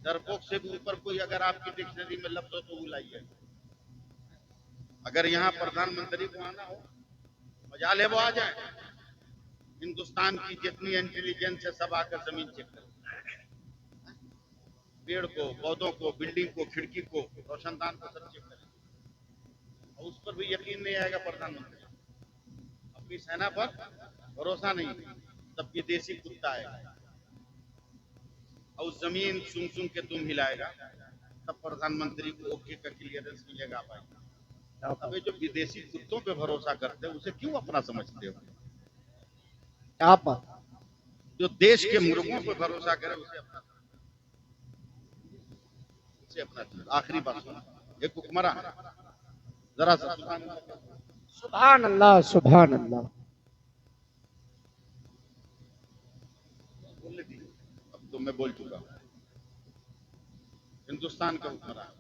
डरपोक से भी ऊपर कोई अगर आपकी डिक्शनरी में लफ्ज हो तो वो लाइए। अगर यहाँ प्रधानमंत्री को आना हो, मजाल है वो आ जाए। हिंदुस्तान की जितनी इंटेलिजेंस है सब आकर जमीन चेक करें, पेड़ को, पौधों को, बिल्डिंग को, खिड़की को, रोशनदान को सब चेक करें, और उस पर भी यकीन नहीं आएगा प्रधानमंत्री। अपनी सेना पर भरोसा नहीं, तब विदेशी कुत्ता आएगा और जमीन सुन सुन के तुम हिलाएगा, तब प्रधानमंत्री को ओके का क्लियरेंस मिलेगा भाई। अब ये जो विदेशी कुत्तों पे भरोसा करते हैं उसे क्यों अपना समझते हो? क्या बात। जो देश के मुर्गों पे भरोसा करे उसे अपना, उसे अपना। आखिरी बात सुनो, एक हुक्मरा जरा सा सुभान अल्लाह, सुभान अल्लाह। बोलने दी, अब तो मैं बोल चुका हूँ। हिंदुस्तान का हुक्मरान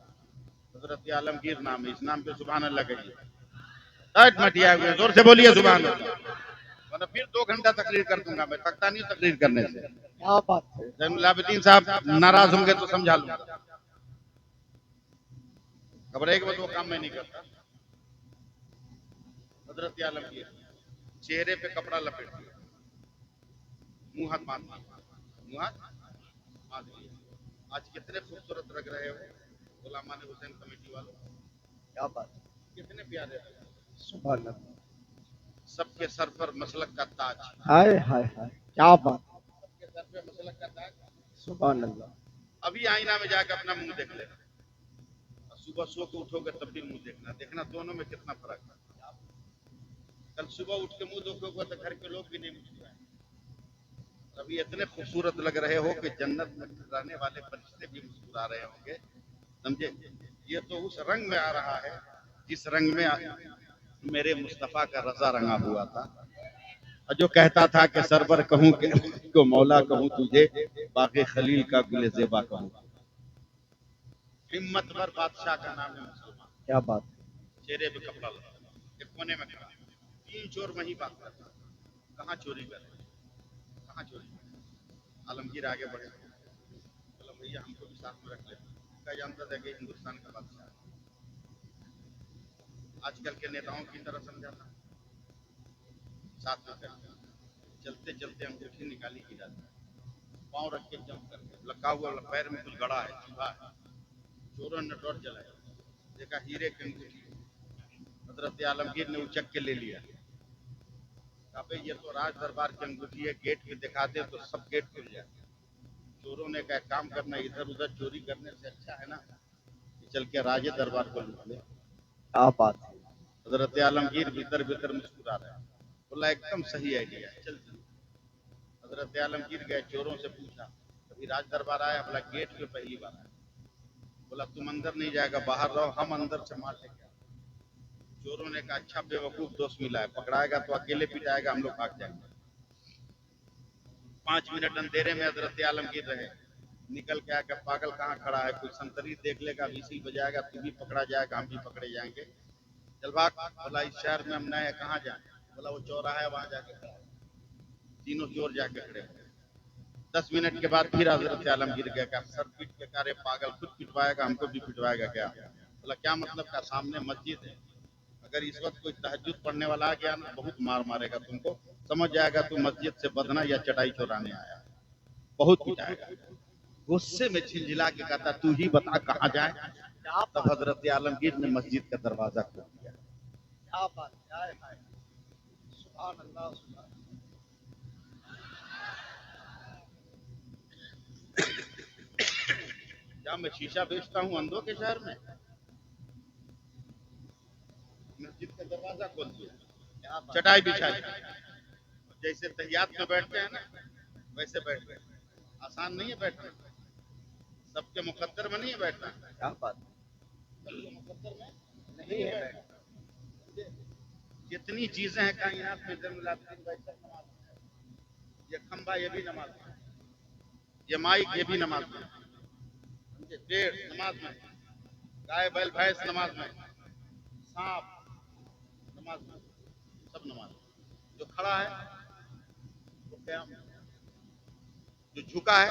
हजरत आलमगीर नाम है, इस नाम पे सुभान अल्लाह कहिए। मटिया हुए जोर से बोलिए सुभान अल्लाह, वरना फिर 2 घंटा तकरीर कर दूंगा। मैं थकता नहीं तकरीर करने से। क्या बात है। जैनुल आबिदीन साहब नाराज होंगे तो समझा लूंगा, घबराएगा वो काम मैं नहीं करता। हजरत आलमगीर चेहरे पे कपड़ा लपेट दिया, मुंह हाथ बांध दिया, मुंह हाथ बांध दिया। आज कितने खूबसूरत लग रहे हो गुलामाने हुसैन कमेटी वालों, क्या बात। कितने प्यारे। सुभान अल्लाह। सबके सर पर मसलक का ताज, हाय हाय हाय, क्या बात। सबके सर पे मसलक का ताज। सुभान अल्लाह। अभी आईना में जाकर अपना मुंह देख लेना, सुबह सो के उठोगे तब भी मुंह देखना, देखना दोनों में कितना फर्क है। कल सुबह उठ के मुंह देखोगे तो घर के लोग भी नहीं मुस्कुराए। अभी इतने खूबसूरत लग रहे हो कि जन्नत में रहने वाले फरिश्ते भी मुस्कुरा रहे होंगे, समझे। ये तो उस रंग में आ रहा है जिस रंग में मेरे मुस्तफा का रजा रंगा हुआ था, और जो कहता था कि सरवर कहूं को मौला कहूं तुझे, बाकी खलील का गुले ज़ेबा कहूं। हिम्मतवर बादशाह का नाम है मुसलमान। क्या बात। चेहरे पे कपड़ा लगा, एक कोने में खड़ा, 3 चोर वहीं बात करता, कहाँ चोरी कर, कहाँ चोरी कर। आलमगीर आगे बढ़े, बोला भैया हमको भी साथ में रख ले। क्या जानता था कि हिंदुस्तान का बादशाह आजकल के नेताओं की तरह समझा था, साथ में करते चलते चलते अंगूठी निकाली की जाती, पाँव रख के जंप करके, लगा हुआ पैर में कुछ गड़ा है, चूहा है। चोरों ने डर जलाया, देखा हीरे की अंगूठी। हजरत आलमगीर ने उचक के ले लिया, अबे ये तो राज दरबार की अंगूठी है, गेट पे दिखा दे तो सब गेट खुल जाए। चोरों ने क्या काम करना, इधर उधर चोरी करने से अच्छा है ना कि चल के राजे दरबार को लूट ले। क्या बात है। हजरत आलमगीर भीतर भीतर मुस्कुरा रहे हैं, बोला एकदम सही आइडिया है, चल चल। हजरत आलमगीर गए, चोरों से पूछा कभी राज दरबार आया? बोला गेट पे पहली बार आया। बोला तुम अंदर नहीं जाएगा, बाहर रहो, हम अंदर से मार लेंगे। चोरों ने कहा अच्छा बेवकूफ दोस्त मिला है, पकड़ाएगा तो अकेले पिटाएगा, हम लोग भाग जाएंगे। 5 मिनट अंधेरे में हजरत आलमगीर रहे, निकल के आकर पागल कहाँ खड़ा है, कोई संतरी देख लेगा, विसिल बजाएगा, तू भी पकड़ा जाएगा, हम भी पकड़े जाएंगे, चल भाग। बोला इस शहर में हम नए हैं, कहाँ जाए? बोला वो चौराहा है, वहां जाके खड़ा। तीनों चोर जाके खड़े हो। 10 मिनट के बाद फिर हजरत आलमगीर गए, कहा सर पीट के कारे पागल, खुद पिटवाएगा, हमको भी पिटवाएगा क्या? बोला क्या मतलब? का सामने मस्जिद है, अगर इस वक्त कोई तहज्जुद पढ़ने वाला आ गया ना, बहुत मार मारेगा तुमको, समझ जाएगा तू मस्जिद से बदना या चटाई चुराने आया, बहुत पिटाएगा। गुस्से में छिलझिला के कहता तू ही बता कहाँ जाए? तब हजरत आलमगीर ने मस्जिद का दरवाजा खोल दिया। क्या बात है। सुभान अल्लाह, सुभान। क्या मैं शीशा बेचता हूँ अंधों के शहर में? मस्जिद का दरवाजा खोल दिया, चटाई बिछाई, जैसे तहियात में बैठते हैं ना वैसे बैठ गए। आसान नहीं है बैठना, सबके मुकद्दर में नहीं है बैठना। क्या बात सबके मुकद्दर में नहीं है बैठना। जितनी चीजें हैं कायनात में, नमाज, ये खंबा ये भी नमाज में, ये माइक ये भी नमाज में, पेड़ नमाज में, गाय बैल भैंस नमाज में, सांप नमाज में, सब नमाज में। जो खड़ा है वो क़याम में, जो झुका है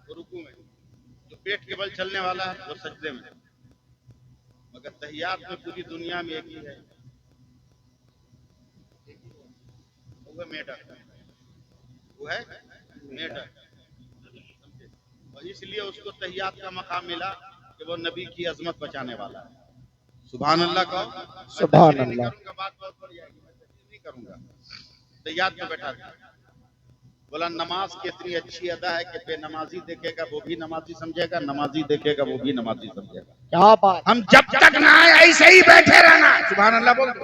वो रुकू में, जो पेट के बल चलने वाला है वो सजदे में। मगर तहियात में पूरी दुनिया में एक ही है, वो है मेढक, वो है मेढक। और इसलिए उसको तहियात का मकाम मिला कि वो नबी की अजमत बचाने वाला है। सुभान अल्लाह कहो। सुभान अल्लाह। बात बहुत बढ़ जाएगी, मैं नहीं करूंगा। तहियात में बैठा था, बोला नमाज की इतनी अच्छी अदा है कि बेनमाजी देखेगा वो भी नमाजी समझेगा, नमाजी देखेगा वो भी नमाजी समझेगा। क्या बात। हम जब तक ना आए ऐसे ही बैठे रहना। सुभान अल्लाह बोल दो।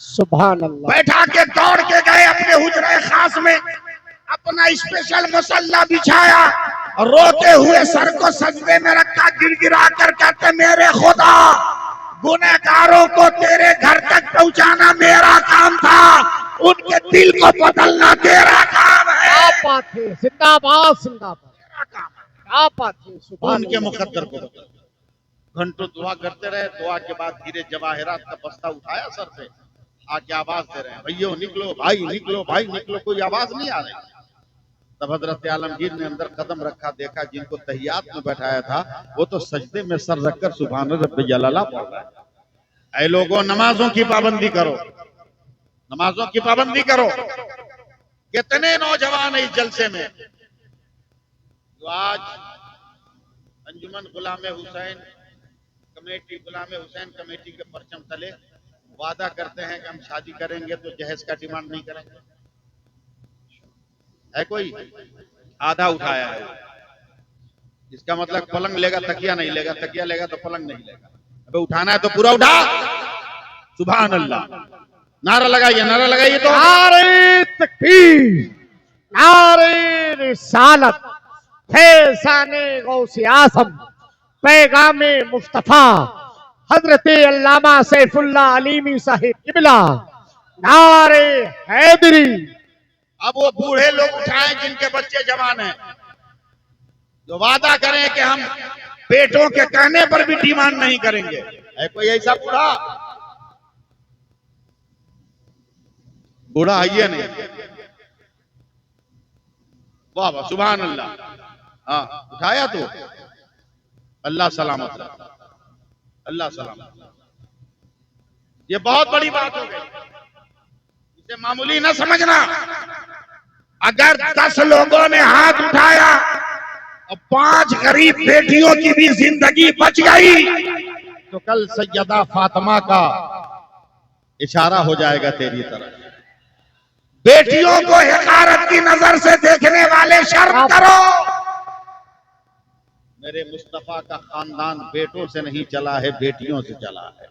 सुभान अल्लाह। बैठा के दौड़ के गए अपने हुजरे खास में, अपना स्पेशल मसल्ला बिछाया, रोते हुए सर को सजदे में रखा, गिड़गिड़ा कर कहते मेरे खुदा, गुनहगारों को तेरे घर तक पहुंचाना मेरा काम था, उनके दिल को बदलना तेरा काम है। क्या बात है, जिंदाबाद जिंदाबाद। तेरा काम है। क्या बात है। सुभान उनके अल्लाह। मुकद्दर को घंटों दुआ करते रहे। दुआ के बाद धीरे जवाहिरात का बस्ता उठाया सर से, आके आवाज दे रहे हैं भैया निकलो, भाई निकलो, भाई निकलो, कोई आवाज नहीं आ रही। तब हजरत आलमगीर ने अंदर कदम रखा, देखा जिनको तहियात में बैठाया था वो तो सजदे में सर रखकर सुभान रब्बी जलाला पढ़ रहा है। ऐ लोगों नमाजों की पाबंदी करो, नमाजों की पाबंदी करो। कितने नौजवान है इस जलसे में जो आज अंजुमन गुलाम हुसैन कमेटी, गुलाम हुसैन कमेटी के परचम तले वादा करते हैं कि हम शादी करेंगे तो जहेज का डिमांड नहीं करेंगे। है कोई? आधा उठाया है। इसका मतलब पलंग लेगा तकिया नहीं लेगा, तकिया लेगा तो पलंग नहीं लेगा। अबे उठाना है तो पूरा उठा। सुभान अल्लाह। नारा लगाइए, नारा लगाइए तो। नारे तकबीर, नारे रिसालत, फैज़ाने गौसे आज़म, पैगामे मुस्तफा हजरत अल्लामा सैफुल्लाह अलीमी साहिब किबला, नारे हैदरी। अब वो बूढ़े लोग उठाएं जिनके बच्चे जवान हैं, जो वादा करें कि हम बेटों के कहने पर भी डिमांड नहीं करेंगे। है कोई ऐसा बूढ़ा? बूढ़ा आइए नहीं। वाह वाह, सुभान अल्लाह। हाँ उठाया तो अल्लाह सलामत रखे, अल्लाह सलामत। ये बहुत बड़ी बात हो गई, इसे मामूली न समझना। अगर 10 लोगों ने हाथ उठाया और 5 गरीब बेटियों की भी जिंदगी बच गई तो कल सैयदा फातिमा का इशारा हो जाएगा तेरी तरफ। बेटियों को हकारत की नजर से देखने वाले शर्म करो। मेरे मुस्तफा का खानदान बेटों से नहीं चला है, बेटियों से चला है।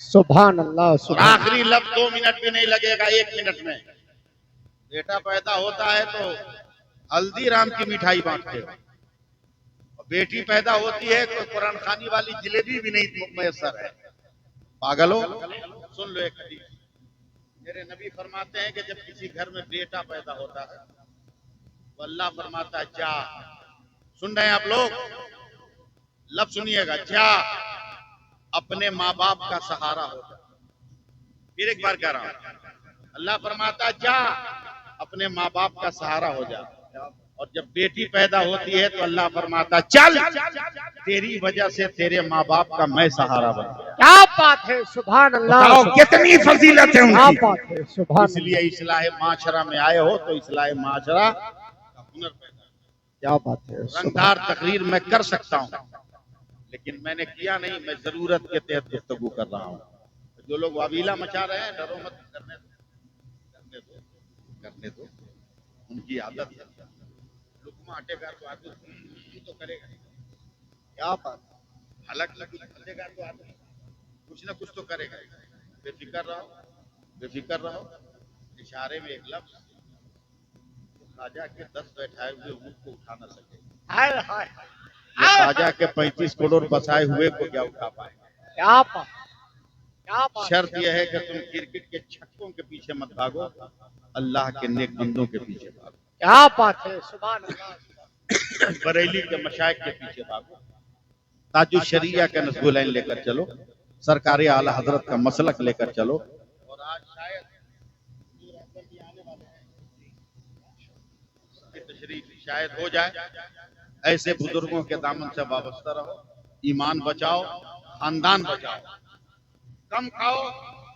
सुभान अल्लाह और सुभान। आखिरी लफ्ज 2 मिनट भी नहीं लगेगा, 1 मिनट में। बेटा पैदा होता है तो हल्दीराम की मिठाई बांटते हो, और बेटी पैदा होती है तो कुरान खानी वाली जलेबी भी नहीं मैसर है। पागलो, सुन लो एक हदीस। मेरे नबी फरमाते हैं कि जब किसी घर में बेटा पैदा होता है तो अल्लाह फरमाता है जा, सुन रहे हैं आप लोग, लफ्ज सुनिएगा, जा अपने माँ बाप का सहारा हो जा। फिर एक बार कह रहा हूं, अल्लाह फरमाता है जा अपने माँ बाप का सहारा हो जा। और जब बेटी पैदा होती है तो अल्लाह फरमाता चल, तेरी वजह से तेरे माँ बाप का मैं सहारा बन गया। क्या बात है, सुभान अल्लाह। बताओ कितनी फजीलत है क्या उनकी। बात है, सुभान इसलिए इस्लाह माशरा में आए हो तो इस्लाह माशरा का हुनर पैदा। क्या बात है। रंगदार तकरीर मैं कर सकता हूँ, लेकिन मैंने किया नहीं, मैं जरूरत के तहत गुफ्तगू कर रहा हूँ। जो लोग वाबीला मचा रहे हैं, डरो मत, करने दो, करने दो, उनकी आदत है। लुकमा हटेगा तो आदमी तो करेगा। क्या बात। हालांकि हटेगा तो आदमी कुछ ना कुछ तो करेगा। बेफिक्र रहो, बेफिक्र रहो। इशारे में एक लफ्ज, राजा के 10 बैठाए हुए ऊँट को उठा न सके, हाय हाय। राजा के 35 करोड़ बसाए हुए को क्या उठा पाए। क्या बात, क्या बात। शर्त यह है कि तुम क्रिकेट के छक्कों के पीछे मत भागो, अल्लाह के नेक बंदों के पीछे भागो। क्या बात है, सुभान अल्लाह। बरेली के मशाइख के पीछे भागो, ताजुश शरिया का नस्बुलैन लेकर चलो, सरकारी आला हजरत का मसलक लेकर चलो। और आज शायद आने वाले हैं, तशरीफ शायद हो जाए। ऐसे बुजुर्गों के दामन से वाबस्ता रहो, ईमान बचाओ, खानदान बचाओ। कम खाओ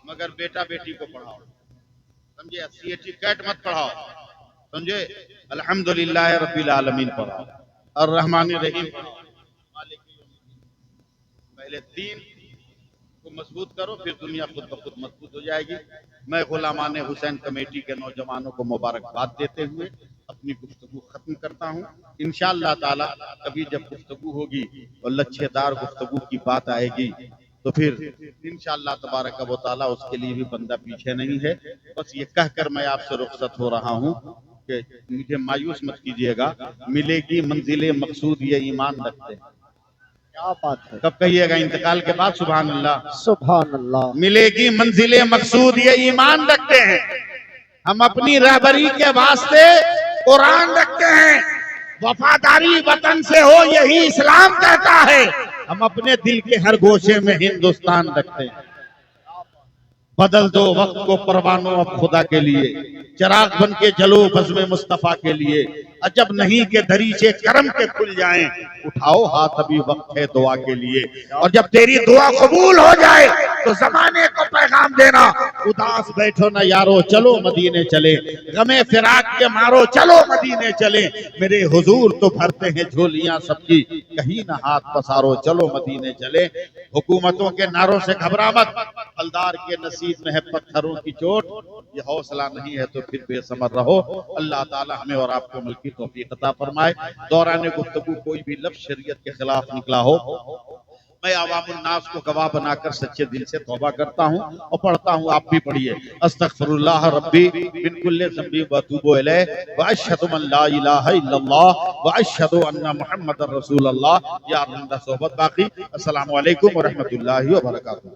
मगर बेटा बेटी को पढ़ाओ, समझे। CAT कैट मत पढ़ाओ, समझे। अल्हम्दुलिल्लाह रब्बिल आलमीन पढ़ाओ, अर्रहमानिर रहीम पढ़ाओ, मालिक यौमिद्दीन। पहले दीन को मजबूत करो, फिर दुनिया खुद ब खुद मजबूत हो जाएगी। मैं गुलामान हुसैन कमेटी के नौजवानों को मुबारकबाद देते हुए अपनी गुफ्तगू खत्म करता हूँ। इंशाअल्लाह ताला कभी जब गुफ्तगू होगी और लच्छेदार गुफ्तगू की बात आएगी तो फिर इंशाअल्लाह तबारक व तआला उसके लिए भी बंदा पीछे नहीं है। बस ये कहकर मैं आपसे रुखसत हो रहा हूँ कि मुझे मायूस मत कीजिएगा। मिलेगी मंजिले मकसूद ये ईमान रखते हैं। क्या बात है। कब कहिएगा? इंतकाल के बाद। सुभान अल्लाह, सुभान अल्लाह। मिलेगी मंजिले मकसूद ये ईमान रखते हैं। हम अपनी रहबरी के वास्ते कुरान रखते हैं। वफादारी वतन से हो यही इस्लाम कहता है। हम अपने दिल के हर गोशे में हिंदुस्तान रखते हैं। बदल दो वक्त को परवानों अब खुदा के लिए, चिराग बन के जलो बज़्म मुस्तफा के लिए। अजब नहीं के दरीचे करम के खुल जाएं, उठाओ हाथ अभी वक्त है दुआ के लिए। और जब तेरी दुआ कबूल हो जाए तो जमाने को पैगाम देना, उदास बैठो ना यारो चलो मदीने चले, गमे फिराक के मारो चलो मदीने चले। मेरे हुजूर तो भरते हैं झोलियां सबकी, कहीं ना हाथ पसारो चलो मदीने चले। हुकूमतों के नारों से घबरा मत, फलदार के नसीब में है पत्थरों की चोट। ये हौसला नहीं है तो फिर बेसमर रहो। अल्लाह ताला हमें और आपको अमल की तौफीक अता फरमाए। दौरान गुफ्तगू कोई भी लफ्ज़ शरीयत के खिलाफ निकला हो, मैं अवामुन नास को गवाह बनाकर सच्चे दिल से तौबा करता हूँ और पढ़ता हूँ। आप भी पढ़िए। अस्तगफिरुल्लाह रब्बी मिन कुल्लि ज़ंबी व अतूबु इलैह व अशहदु अन ला इलाहा इल्लल्लाह व अशहदु अन्ना मुहम्मदर रसूलुल्लाह। या अल्लाह सोहबत बाकी। अस्सलामु अलैकुम व रहमतुल्लाहि व बरकातुहू।